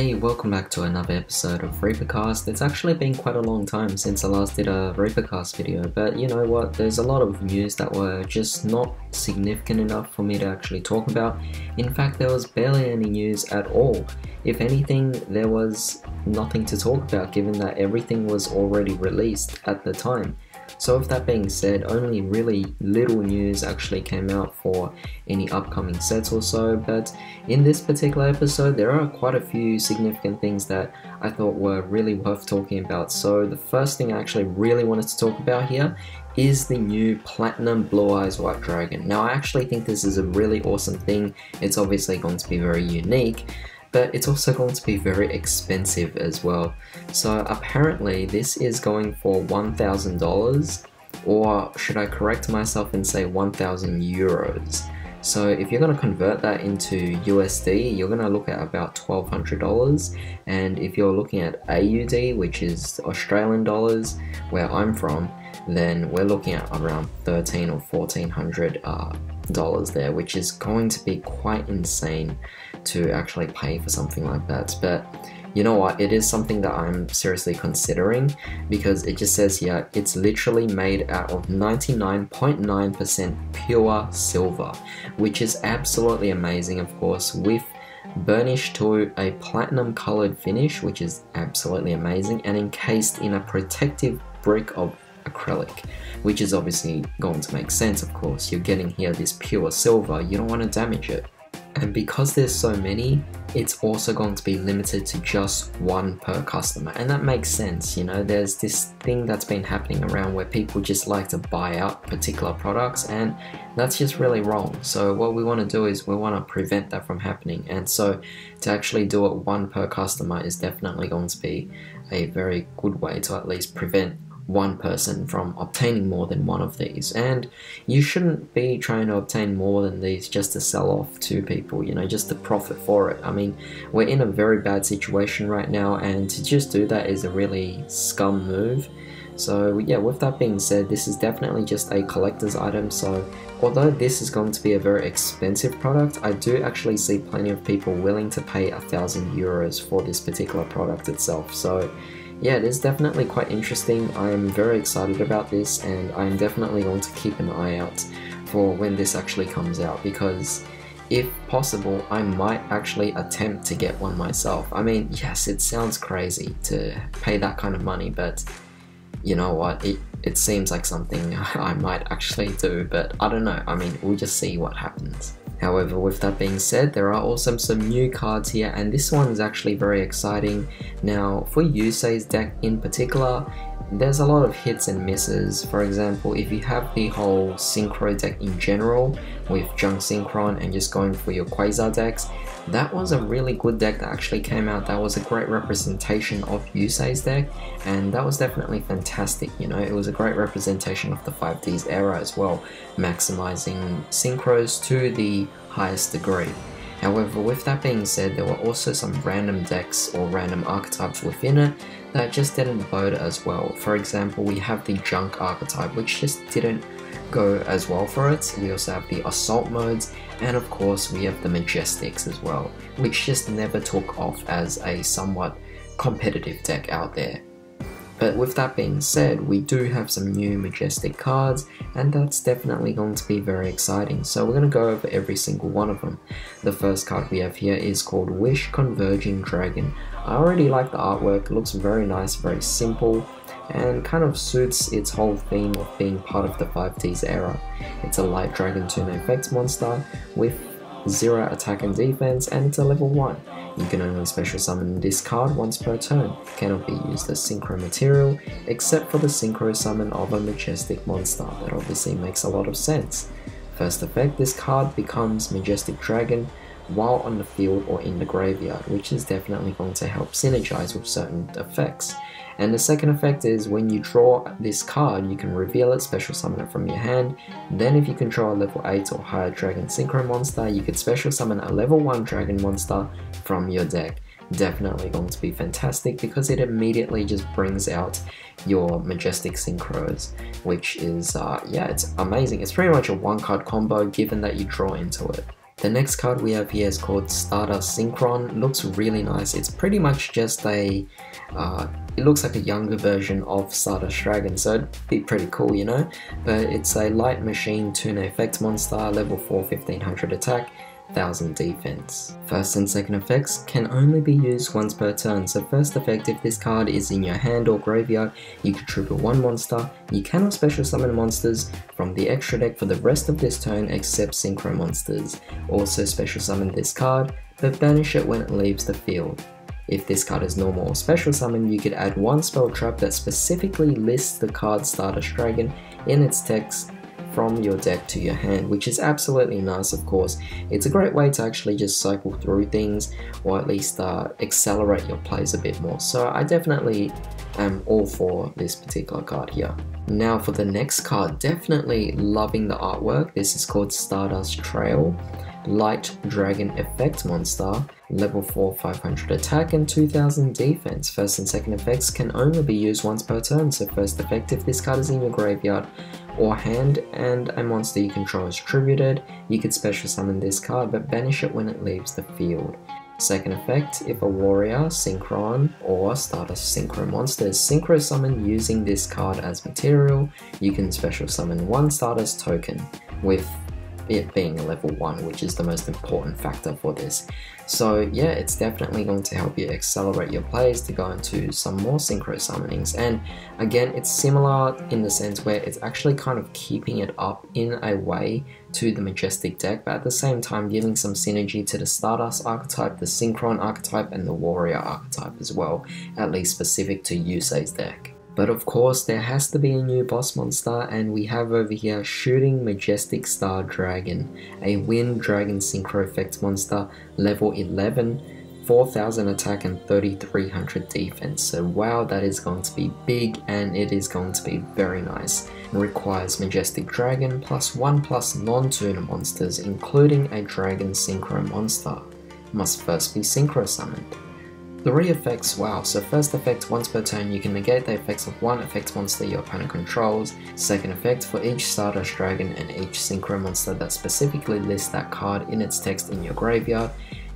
Hey, welcome back to another episode of ReaperCast. It's actually been quite a long time since I last did a ReaperCast video, but you know what, there's a lot of news that were just not significant enough for me to actually talk about. In fact, there was barely any news at all. If anything, there was nothing to talk about given that everything was already released at the time. So with that being said, only really little news actually came out for any upcoming sets or so, but in this particular episode there are quite a few significant things that I thought were really worth talking about. So the first thing I actually really wanted to talk about here is the new Platinum Blue Eyes White Dragon. Now I actually think this is a really awesome thing. It's obviously going to be very unique, but it's also going to be very expensive as well. So apparently this is going for $1,000, or should I correct myself and say 1,000 euros. So if you're going to convert that into USD, you're going to look at about $1,200, and if you're looking at AUD, which is Australian dollars, where I'm from, then we're looking at around $1,300 or $1,400 there, which is going to be quite insane to actually pay for something like that. But you know what, it is something that I'm seriously considering, because it just says here it's literally made out of 99.9% pure silver, which is absolutely amazing, of course, with burnished to a platinum colored finish, which is absolutely amazing, and encased in a protective brick of acrylic, which is obviously going to make sense. Of course, you're getting here this pure silver, you don't want to damage it. And because there's so many, it's also going to be limited to just one per customer, and that makes sense. You know, there's this thing that's been happening around where people just like to buy out particular products, and that's just really wrong. So what we want to do is we want to prevent that from happening, and so to actually do it one per customer is definitely going to be a very good way to at least prevent one person from obtaining more than one of these. And you shouldn't be trying to obtain more than these just to sell off to people, you know, just to profit for it. I mean, we're in a very bad situation right now, and to just do that is a really scum move. So yeah, with that being said, this is definitely just a collector's item. So although this is going to be a very expensive product, I do actually see plenty of people willing to pay 1,000 euros for this particular product itself. So yeah, it is definitely quite interesting. I am very excited about this, and I'm definitely going to keep an eye out for when this actually comes out, because if possible, I might actually attempt to get one myself. I mean, yes, it sounds crazy to pay that kind of money, but you know what, it seems like something I might actually do, but I don't know. I mean, we'll just see what happens. However, with that being said, there are also some new cards here, and this one is actually very exciting. Now, for Yusei's deck in particular, there's a lot of hits and misses. For example, if you have the whole Synchro deck in general, with Junk Syncron and just going for your Quasar decks, that was a really good deck that actually came out. That was a great representation of Yusei's deck, and that was definitely fantastic. You know, it was a great representation of the 5Ds era as well, maximizing synchros to the highest degree. However, with that being said, there were also some random decks or random archetypes within it that just didn't bode as well. For example, we have the Junk archetype, which just didn't go as well for it. We also have the Assault modes, and of course we have the Majestics as well, which just never took off as a somewhat competitive deck out there. But with that being said, we do have some new Majestic cards, and that's definitely going to be very exciting. So we're going to go over every single one of them. The first card we have here is called WishConverging Dragon. I already like the artwork, it looks very nice, very simple, and kind of suits its whole theme of being part of the 5Ds era. It's a light dragon tune effects monster with 0 attack and defense, and it's a level 1. You can only special summon this card once per turn. Cannot be used as synchro material, except for the synchro summon of a Majestic monster. That obviously makes a lot of sense. First effect, this card becomes Majestic Dragon while on the field or in the graveyard, which is definitely going to help synergize with certain effects. And the second effect is when you draw this card, you can reveal it, special summon it from your hand. Then if you control a level 8 or higher dragon synchro monster, you could special summon a level 1 dragon monster from your deck. Definitely going to be fantastic, because it immediately just brings out your Majestic synchros, which is yeah, it's amazing. It's pretty much a one card combo given that you draw into it. The next card we have here is called Stardust Syncron. It looks really nice. It's pretty much just a, it looks like a younger version of Stardust Dragon, so it'd be pretty cool, you know? But it's a light machine tuna effect monster, level 4, 1500 attack, 1000 defense. First and second effects can only be used once per turn, so first effect, if this card is in your hand or graveyard, you can trigger one monster. You cannot special summon monsters from the extra deck for the rest of this turn except synchro monsters. Also special summon this card, but banish it when it leaves the field. If this card is normal or special summon, you could add one spell trap that specifically lists the card Stardust Dragon in its text from your deck to your hand, which is absolutely nice. Of course, it's a great way to actually just cycle through things, or at least accelerate your plays a bit more. So I definitely am all for this particular card here. Now for the next card, definitely loving the artwork. This is called Stardust Trail. Light Dragon effect monster, level 4, 500 attack and 2000 defense. First and second effects can only be used once per turn, so first effect, if this card is in your graveyard or hand and a monster you control is tributed, you could special summon this card but banish it when it leaves the field. Second effect, if a warrior, Syncron, or Stardust Synchro monster is synchro summoned using this card as material, you can special summon one Stardust token, with it being a level 1, which is the most important factor for this. So yeah, it's definitely going to help you accelerate your plays to go into some more synchro summonings. And again, it's similar in the sense where it's actually kind of keeping it up in a way to the Majestic deck, but at the same time giving some synergy to the Stardust archetype, the Syncron archetype, and the Warrior archetype as well, at least specific to Yusei's deck. But of course, there has to be a new boss monster, and we have over here Shooting Majestic Star Dragon, a Wind Dragon Synchro Effect monster, level 11, 4000 attack and 3300 defense. So wow, that is going to be big, and it is going to be very nice. It requires Majestic Dragon plus 1+ non-tuna monsters, including a Dragon Synchro monster. Must first be synchro summoned. 3 effects, wow, so first effect, once per turn you can negate the effects of one effect monster your opponent controls. Second effect, for each Stardust Dragon and each synchro monster that specifically lists that card in its text in your graveyard,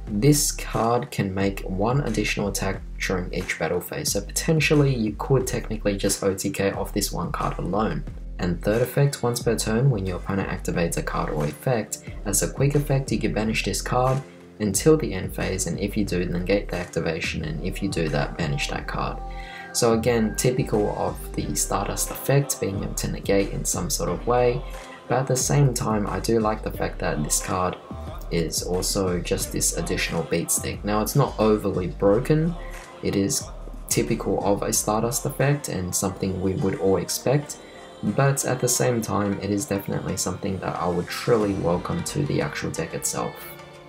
this card can make one additional attack during each battle phase, so potentially you could technically just OTK off this one card alone. And third effect, once per turn when your opponent activates a card or effect, as a quick effect you can banish this card until the end phase, and if you do, negate the activation, and if you do that, banish that card. So again, typical of the Stardust effect, being able to negate in some sort of way, but at the same time I do like the fact that this card is also just this additional beat stick. Now it's not overly broken, it is typical of a Stardust effect and something we would all expect, but at the same time it is definitely something that I would truly welcome to the actual deck itself.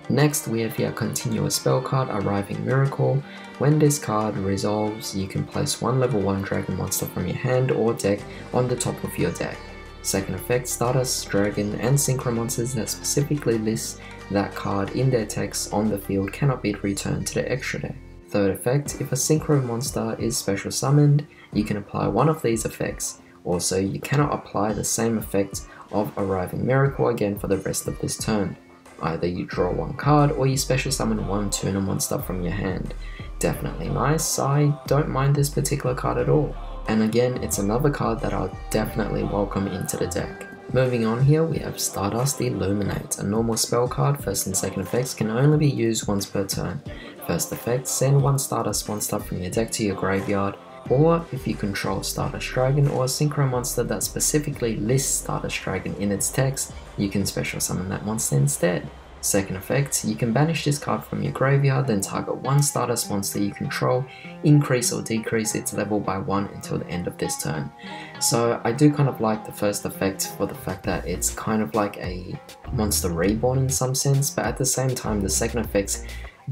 Next, we have here Continuous Spell card, Arriving Miracle. When this card resolves, you can place one level 1 dragon monster from your hand or deck on the top of your deck. Second effect, Stardust Dragon and Synchro monsters that specifically list that card in their text on the field cannot be returned to the extra deck. Third effect, if a Synchro monster is special summoned, you can apply one of these effects. Also, you cannot apply the same effect of Arriving Miracle again for the rest of this turn. Either you draw one card or you special summon one tuna monster from your hand. Definitely nice, I don't mind this particular card at all. And again, it's another card that I'll definitely welcome into the deck. Moving on here, we have Stardust Illuminate, a normal spell card. First and second effects can only be used once per turn. First effect, send one Stardust monster from your deck to your graveyard, or if you control Stardust Dragon or a Synchro monster that specifically lists Stardust Dragon in its text, you can special summon that monster instead. Second effect, you can banish this card from your graveyard, then target one Stardust monster you control, increase or decrease its level by 1 until the end of this turn. So I do kind of like the first effect for the fact that it's kind of like a monster reborn in some sense, but at the same time the second effects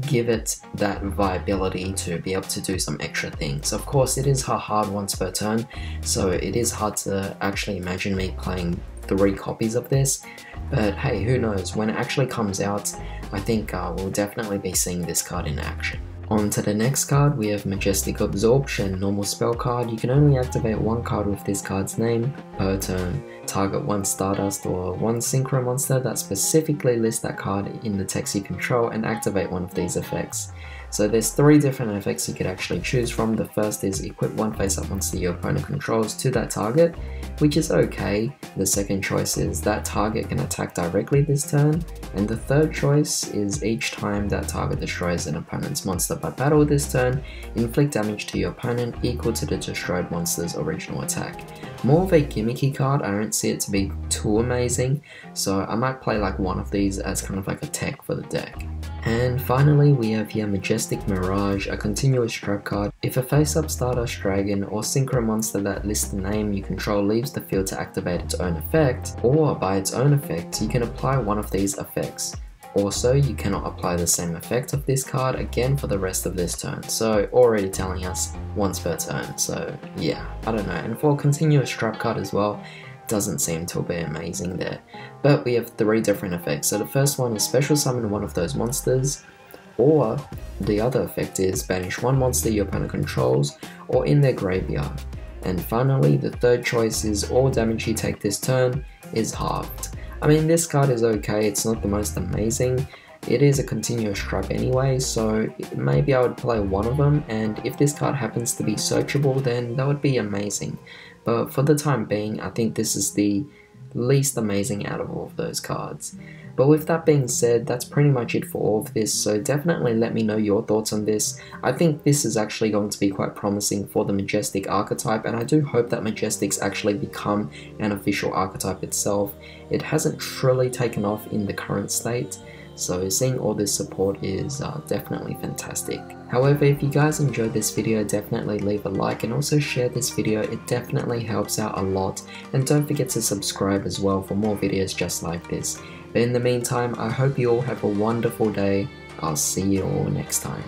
give it that viability to be able to do some extra things. Of course, it is hard once per turn, so it is hard to actually imagine me playing 3 copies of this, but hey, who knows, when it actually comes out, I think we'll definitely be seeing this card in action. On to the next card, we have Majestic Absorption, normal spell card. You can only activate one card with this card's name per turn. Target one Stardust or one Syncron monster that specifically lists that card in the text you control and activate one of these effects. So there's 3 different effects you could actually choose from. The first is equip one face-up monster your opponent controls to that target, which is okay. The second choice is that target can attack directly this turn, and the third choice is each time that target destroys an opponent's monster by battle this turn, inflict damage to your opponent equal to the destroyed monster's original attack. More of a gimmicky card, I don't see it to be too amazing, so I might play like one of these as kind of like a tech for the deck. And finally we have here Majestic Mirage, a continuous trap card. If a face-up Stardust Dragon or Syncron monster that lists the name you control leaves the field to activate its own effect, or by its own effect, you can apply one of these effects. Also, you cannot apply the same effect of this card again for the rest of this turn, so already telling us once per turn, so yeah, I don't know. And for a continuous trap card as well, doesn't seem to be amazing there. But we have 3 different effects. So the first one is special summon one of those monsters, or the other effect is banish one monster your opponent controls or in their graveyard. And finally, the third choice is all damage you take this turn is halved. I mean, this card is okay, it's not the most amazing. It is a continuous trap anyway, so maybe I would play one of them, and if this card happens to be searchable, then that would be amazing. But for the time being, I think this is the least amazing out of all of those cards. But with that being said, that's pretty much it for all of this, so definitely let me know your thoughts on this. I think this is actually going to be quite promising for the Majestic archetype, and I do hope that Majestics actually become an official archetype itself. It hasn't truly taken off in the current state, so seeing all this support is definitely fantastic. However, if you guys enjoyed this video, definitely leave a like and also share this video, it definitely helps out a lot. And don't forget to subscribe as well for more videos just like this. But in the meantime, I hope you all have a wonderful day. I'll see you all next time.